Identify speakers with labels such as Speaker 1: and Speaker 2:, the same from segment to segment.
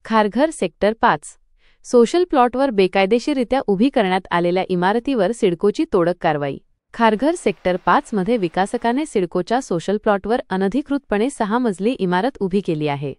Speaker 1: Kharghar sector 5 social प्लॉटवर बेकायदेशीररित्या उभी करण्यात आलेल्या इमारतीवर सिडकोची तोडक कारवाई। खारघर सेक्टर 5 मध्ये विकासकाने सिडकोच्या सोशल प्लॉटवर अनधिकृतपणे 6 मजली इमारत उभी केली आहे।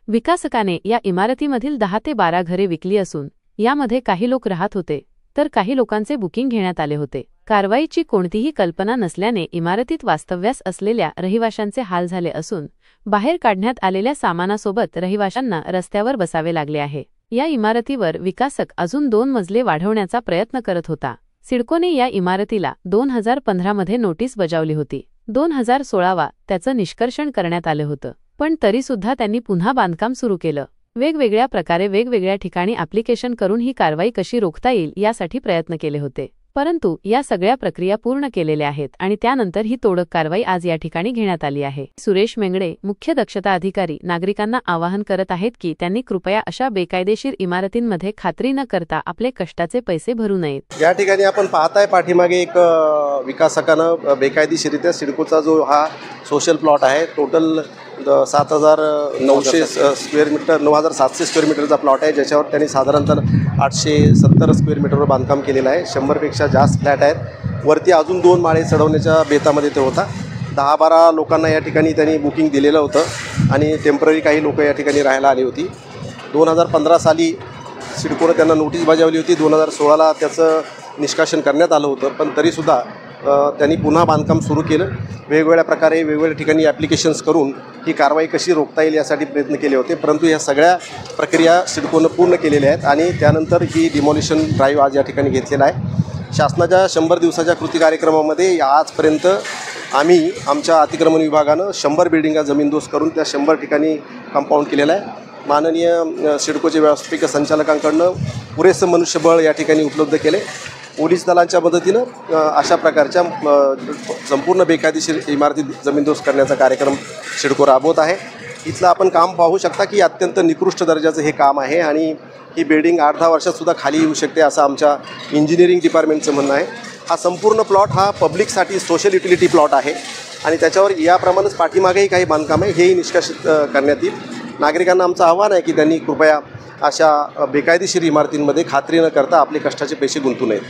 Speaker 1: विकासकाने या इमारतीमधील 10 ते 12 घरे विकली असून यामध्ये काही लोक राहत होते तर काही लोकांचे बुकिंग घेण्यात आले होते। कारवाईची कोणतीही कल्पना नसल्याने इमारतीत वास्तव्यास असलेल्या रहिवाशांचे हाल झाले असून बाहेर काढण्यात आलेल्या सामानासोबत रहिवाशांना रस्त्यावर बसावे लागले आहे। या इमारतीवर विकासक अजून 2 मजले वाढवण्याचा प्रयत्न करत होता। सिडकोने या इमारतीला 2015 मध्ये नोटीस बजावली होती। 2016 त्याचं निष्कर्षण करण्यात आलं होतं, पण तरीसुद्धा त्यांनी पुन्हा बांधकाम सुरू केलं। वेगवेगळ्या प्रकारे वेगवेगळ्या ठिकाणी ॲप्लिकेशन करून ही कारवाई कशी रोखता येईल यासाठी प्रयत्न केले होते, परंतु या सगळ्या प्रक्रिया पूर्ण केलेल्या आहेत आणि त्यानंतर ही तोडक कारवाई आज या ठिकाणी घेण्यात आली आहे। सुरेश मेंगडे, मुख्य दक्षता अधिकारी, नागरिकांना आवाहन करत आहेत की त्यांनी कृपया अशा बेकायदेशीर इमारतींमध्ये खात्री न करता आपले कष्टाचे पैसे भरू नयेत।
Speaker 2: या ठिकाणी आपण पाहताय पाठीमागे एक विकासकानं बेकायदेशीररित्या सिडकोचा जो हा सोशल प्लॉट आहे, टोटल 7,900 स्क्वेअर मीटर 9,700 स्क्वेअर मीटरचा प्लॉट आहे, ज्याच्यावर त्यांनी साधारणतः 870 स्क्वेअर मीटरवर बांधकाम केलेलं आहे। 100पेक्षा जास्त फ्लॅट आहेत। वरती अजून 2 माळे चढवण्याच्या बेतामध्ये ते होता। 10-12 लोकांना या ठिकाणी त्यांनी बुकिंग दिलेलं होतं आणि टेम्पररी काही लोक या ठिकाणी राहायला आली होती। 2015 साली सिडकोनं त्यांना नोटीस बजावली होती। 2016ला त्याचं निष्कासन करण्यात आलं होतं, पण तरीसुद्धा त्यांनी पुन्हा बांधकाम सुरू केलं। वेगवेगळ्या प्रकारे वेगवेगळ्या ठिकाणी ॲप्लिकेशन्स करून ही कारवाई कशी रोखता येईल यासाठी प्रयत्न केले होते, परंतु ह्या सगळ्या प्रक्रिया सिडकोनं पूर्ण केलेल्या आहेत आणि त्यानंतर ही डिमॉलिशन ड्राईव्ह आज या ठिकाणी घेतलेला आहे। शासनाच्या 100 दिवसाच्या कृती कार्यक्रमामध्ये आजपर्यंत आम्ही आमच्या अतिक्रमण विभागानं 100 बिल्डिंगा जमीनदोस्त करून त्या 100 ठिकाणी कंपाऊंड केलेलं आहे। माननीय सिडकोचे व्यवस्थापकीय संचालकांकडून पुरेसं मनुष्यबळ या ठिकाणी उपलब्ध केले। पोलीस दलांच्या मदतीनं अशा प्रकारच्या संपूर्ण बेकायदेशीर इमारती जमीनदोस्त करण्याचा कार्यक्रम सिडको राबवत आहे। इथलं आपण काम पाहू शकता की अत्यंत निकृष्ट दर्जाचं हे काम आहे आणि ही बिल्डिंग 8-10 वर्षातसुद्धा खाली येऊ शकते असं आमच्या इंजिनिअरिंग डिपार्टमेंटचं म्हणणं आहे। हा संपूर्ण प्लॉट हा पब्लिकसाठी सोशल युटिलिटी प्लॉट आहे आणि त्याच्यावर याप्रमाणेच पाठीमागेही काही बांधकाम आहे, हेही निष्कासित करण्यात येईल। नागरिकांना आमचं आव्हान आहे की त्यांनी कृपया अशा बेकायदेशीर इमारतींमध्ये खात्री न करता आपले कष्टाचे पैसे गुंतवू नयेत।